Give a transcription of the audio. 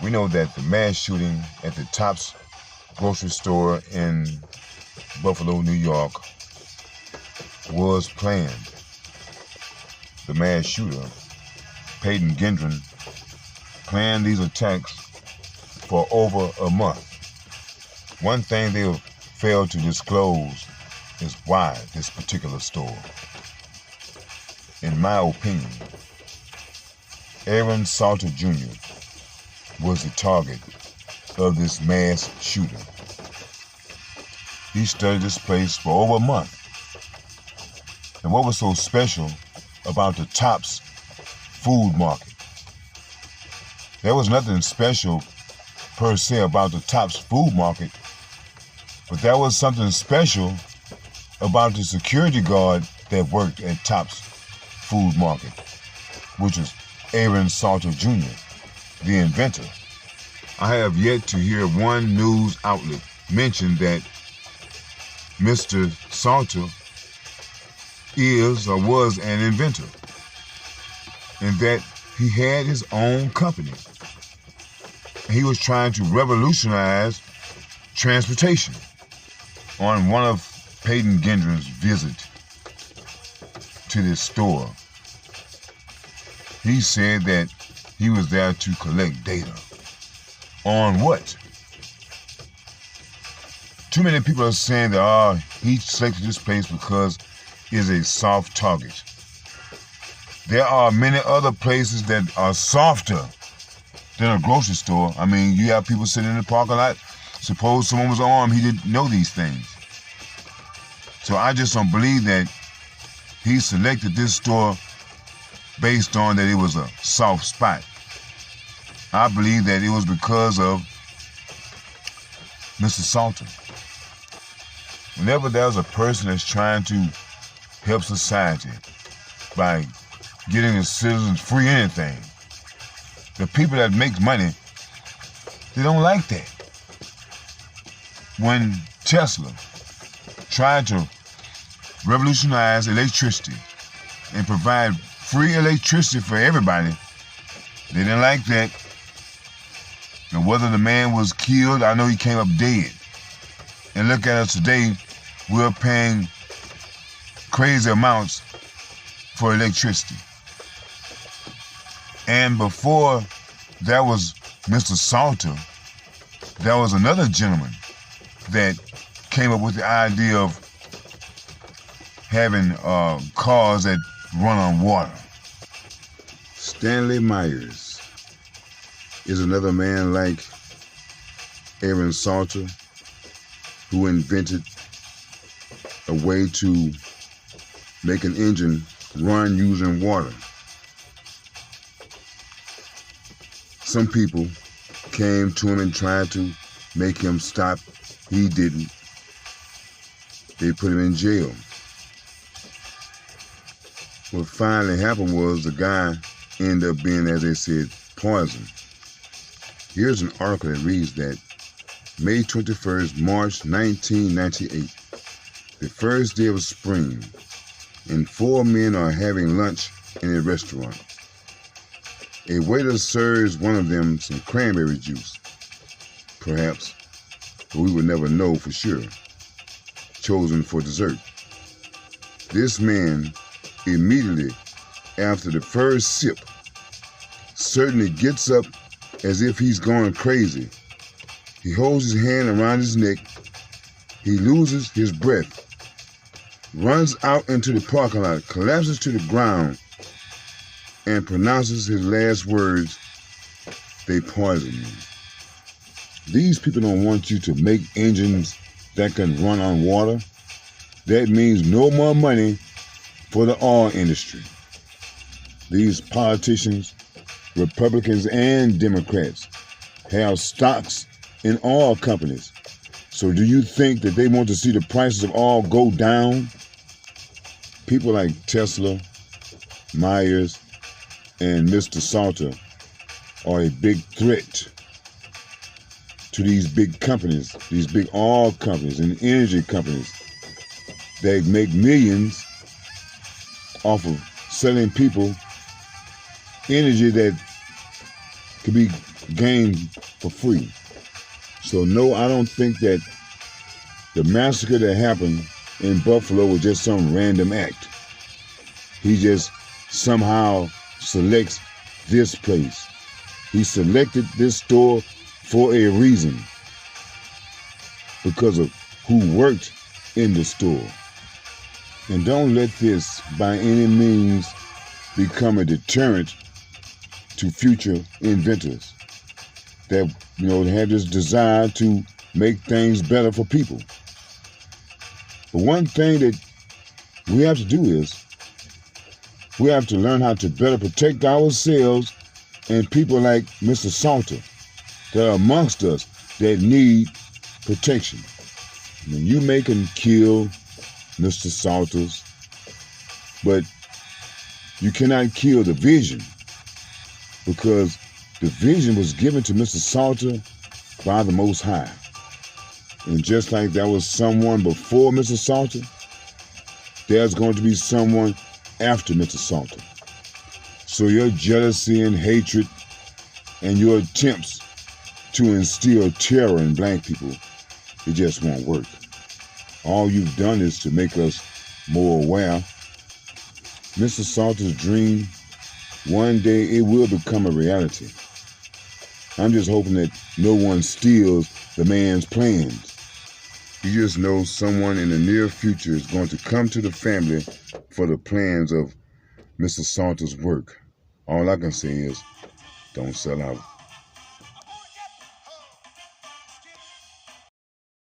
We know that the mass shooting at the Tops grocery store in Buffalo, New York was planned. The mass shooter, Payton Gendron, planned these attacks for over a month. One thing they failed to disclose is why this particular store. In my opinion, Aaron Salter Jr. was the target of this mass shooting. He studied this place for over a month. And what was so special about the Tops food market? There was nothing special per se about the Tops food market, but there was something special about the security guard that worked at Tops food market, which was Aaron Salter Jr., the inventor. I have yet to hear one news outlet mention that Mr. Salter is or was an inventor, and that he had his own company. He was trying to revolutionize transportation. On one of Payton Gendron's visit to this store, he said that he was there to collect data. On what? Too many people are saying that he selected this place because it's a soft target. There are many other places that are softer than a grocery store. I mean, you have people sitting in the parking lot. Suppose someone was armed, he didn't know these things. So I just don't believe that he selected this store based on that it was a soft spot. I believe that it was because of Mr. Salter. Whenever there's a person that's trying to help society by getting the citizens free anything, the people that make money, they don't like that. When Tesla tried to revolutionize electricity and provide free electricity for everybody, they didn't like that. And whether the man was killed, I know he came up dead. And look at us today, we're paying crazy amounts for electricity. And before there was Mr. Salter, there was another gentleman that came up with the idea of having cars that run on water. Stanley Myers is another man like Aaron Salter who invented a way to make an engine run using water. Some people came to him and tried to make him stop. He didn't. They put him in jail. What finally happened was the guy ended up being, as they said, poisoned. Here's an article that reads that May 21st, March 1998, the first day of spring, and 4 men are having lunch in a restaurant. A waiter serves one of them some cranberry juice, perhaps, but we would never know for sure, chosen for dessert. This man, immediately after the first sip, certainly gets up as if he's going crazy. He holds his hand around his neck. He loses his breath, runs out into the parking lot, collapses to the ground, and pronounces his last words, "They poisoned me." These people don't want you to make engines that can run on water. That means no more money for the oil industry. These politicians, Republicans and Democrats, have stocks in oil companies. So do you think that they want to see the prices of oil go down? People like Tesla, Myers, and Mr. Salter are a big threat to these big companies, these big oil companies and energy companies that make millions off of selling people energy that could be game for free. So no, I don't think that the massacre that happened in Buffalo was just some random act. He just somehow selects this place. He selected this store for a reason, because of who worked in the store. And don't let this by any means become a deterrent to future inventors that, have this desire to make things better for people. But one thing that we have to do is we have to learn how to better protect ourselves and people like Mr. Salter that are amongst us that need protection. You may can kill Mr. Salters, but you cannot kill the vision, because the vision was given to Mr. Salter by the Most High. And just like there was someone before Mr. Salter, there's going to be someone after Mr. Salter. So your jealousy and hatred and your attempts to instill terror in black people, it just won't work. All you've done is to make us more aware. Mr. Salter's dream, one day it will become a reality. I'm just hoping that no one steals the man's plans. You just know someone in the near future is going to come to the family for the plans of Mr. Salter's work. All I can say is, don't sell out.